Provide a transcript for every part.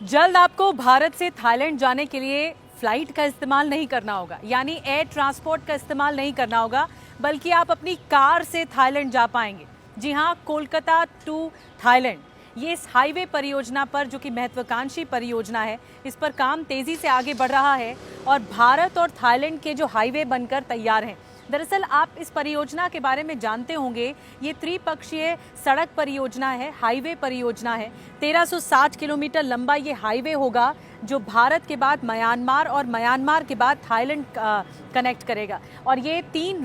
जल्द आपको भारत से थाईलैंड जाने के लिए फ्लाइट का इस्तेमाल नहीं करना होगा, यानी एयर ट्रांसपोर्ट का इस्तेमाल नहीं करना होगा, बल्कि आप अपनी कार से थाईलैंड जा पाएंगे। जी हाँ, कोलकाता टू थाईलैंड, ये इस हाईवे परियोजना पर, जो कि महत्वाकांक्षी परियोजना है, इस पर काम तेजी से आगे बढ़ रहा है और भारत और थाईलैंड के जो हाईवे बनकर तैयार हैं। दरअसल आप इस परियोजना के बारे में जानते होंगे, ये त्रिपक्षीय सड़क परियोजना है, हाईवे परियोजना है। 1360 किलोमीटर लंबा ये हाईवे होगा, जो भारत के बाद म्यांमार और म्यांमार के बाद थाईलैंड कनेक्ट करेगा। और ये तीन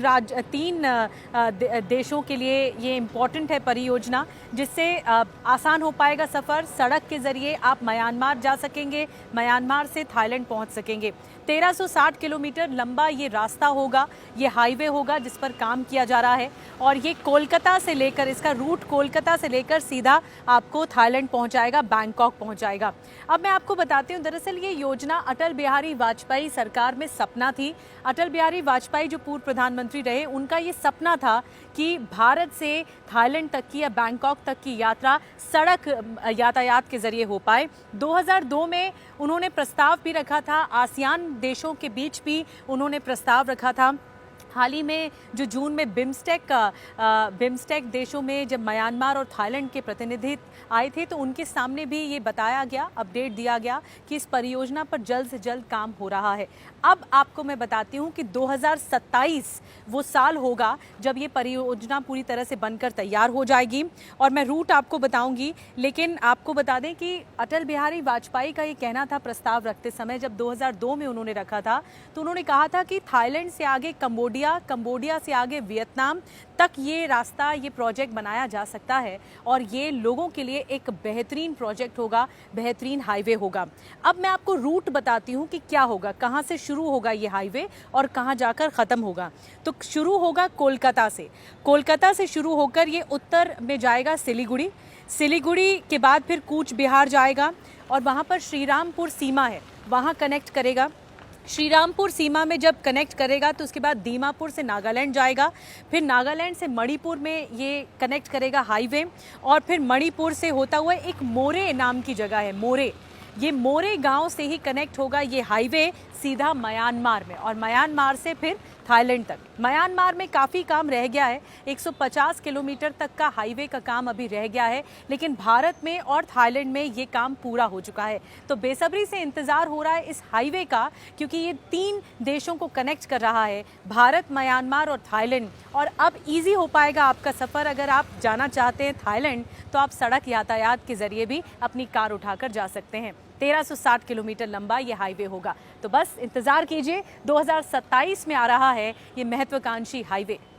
देशों के लिए ये इम्पॉर्टेंट है परियोजना, जिससे आसान हो पाएगा सफ़र। सड़क के ज़रिए आप म्यांमार जा सकेंगे, म्यांमार से थाईलैंड पहुंच सकेंगे। 1360 किलोमीटर लंबा ये रास्ता होगा, ये हाईवे होगा जिस पर काम किया जा रहा है। और ये कोलकाता से लेकर, इसका रूट कोलकाता से लेकर सीधा आपको थाईलैंड पहुंचाएगा, बैंकॉक पहुंचाएगा। अब मैं आपको बताती हूँ, दरअसल ये योजना अटल बिहारी वाजपेयी सरकार में सपना थी। अटल बिहारी वाजपेयी जो पूर्व प्रधानमंत्री रहे, उनका ये सपना था कि भारत से थाईलैंड तक की या बैंकॉक तक की यात्रा सड़क यातायात के जरिए हो पाए। 2002 में उन्होंने प्रस्ताव भी रखा था, आसियान देशों के बीच भी उन्होंने प्रस्ताव रखा था। हाल ही में जो जून में बिम्स्टेक देशों में जब म्यांमार और थाईलैंड के प्रतिनिधि आए थे, तो उनके सामने भी ये बताया गया, अपडेट दिया गया कि इस परियोजना पर जल्द से जल्द काम हो रहा है। अब आपको मैं बताती हूँ कि 2027 वो साल होगा जब ये परियोजना पूरी तरह से बनकर तैयार हो जाएगी। और मैं रूट आपको बताऊंगी, लेकिन आपको बता दें कि अटल बिहारी वाजपेयी का ये कहना था प्रस्ताव रखते समय, जब 2002 में उन्होंने रखा था, तो उन्होंने कहा था कि थाईलैंड से आगे कंबोडिया से आगे वियतनाम तक ये रास्ता, ये प्रोजेक्ट बनाया जा सकता है और ये लोगों के लिए एक बेहतरीन प्रोजेक्ट होगा, बेहतरीन हाईवे होगा। अब मैं आपको रूट बताती हूँ कि क्या होगा, कहाँ से शुरू होगा ये हाईवे और कहाँ जाकर ख़त्म होगा। तो शुरू होगा कोलकाता से शुरू होकर ये उत्तर में जाएगा सिलीगुड़ी के बाद फिर कूच बिहार जाएगा और वहाँ पर श्रीरामपुर सीमा है, वहाँ कनेक्ट करेगा। श्रीरामपुर सीमा में जब कनेक्ट करेगा तो उसके बाद दीमापुर से नागालैंड जाएगा, फिर नागालैंड से मणिपुर में ये कनेक्ट करेगा हाईवे, और फिर मणिपुर से होता हुआ एक मोरे नाम की जगह है, ये मोरे गांव से ही कनेक्ट होगा ये हाईवे सीधा म्यांमार में, और म्यांमार से फिर थाईलैंड तक। म्यांमार में काफ़ी काम रह गया है, 150 किलोमीटर तक का हाईवे का काम अभी रह गया है, लेकिन भारत में और थाईलैंड में ये काम पूरा हो चुका है। तो बेसब्री से इंतज़ार हो रहा है इस हाईवे का, क्योंकि ये 3 देशों को कनेक्ट कर रहा है, भारत, म्यांमार और थाईलैंड। और अब ईजी हो पाएगा आपका सफ़र। अगर आप जाना चाहते हैं थाईलैंड, तो आप सड़क यातायात के ज़रिए भी अपनी कार उठाकर जा सकते हैं। 1360 किलोमीटर लंबा ये हाईवे होगा। तो बस इंतज़ार कीजिए, 2027 में आ रहा है ये महत्वाकांक्षी हाईवे।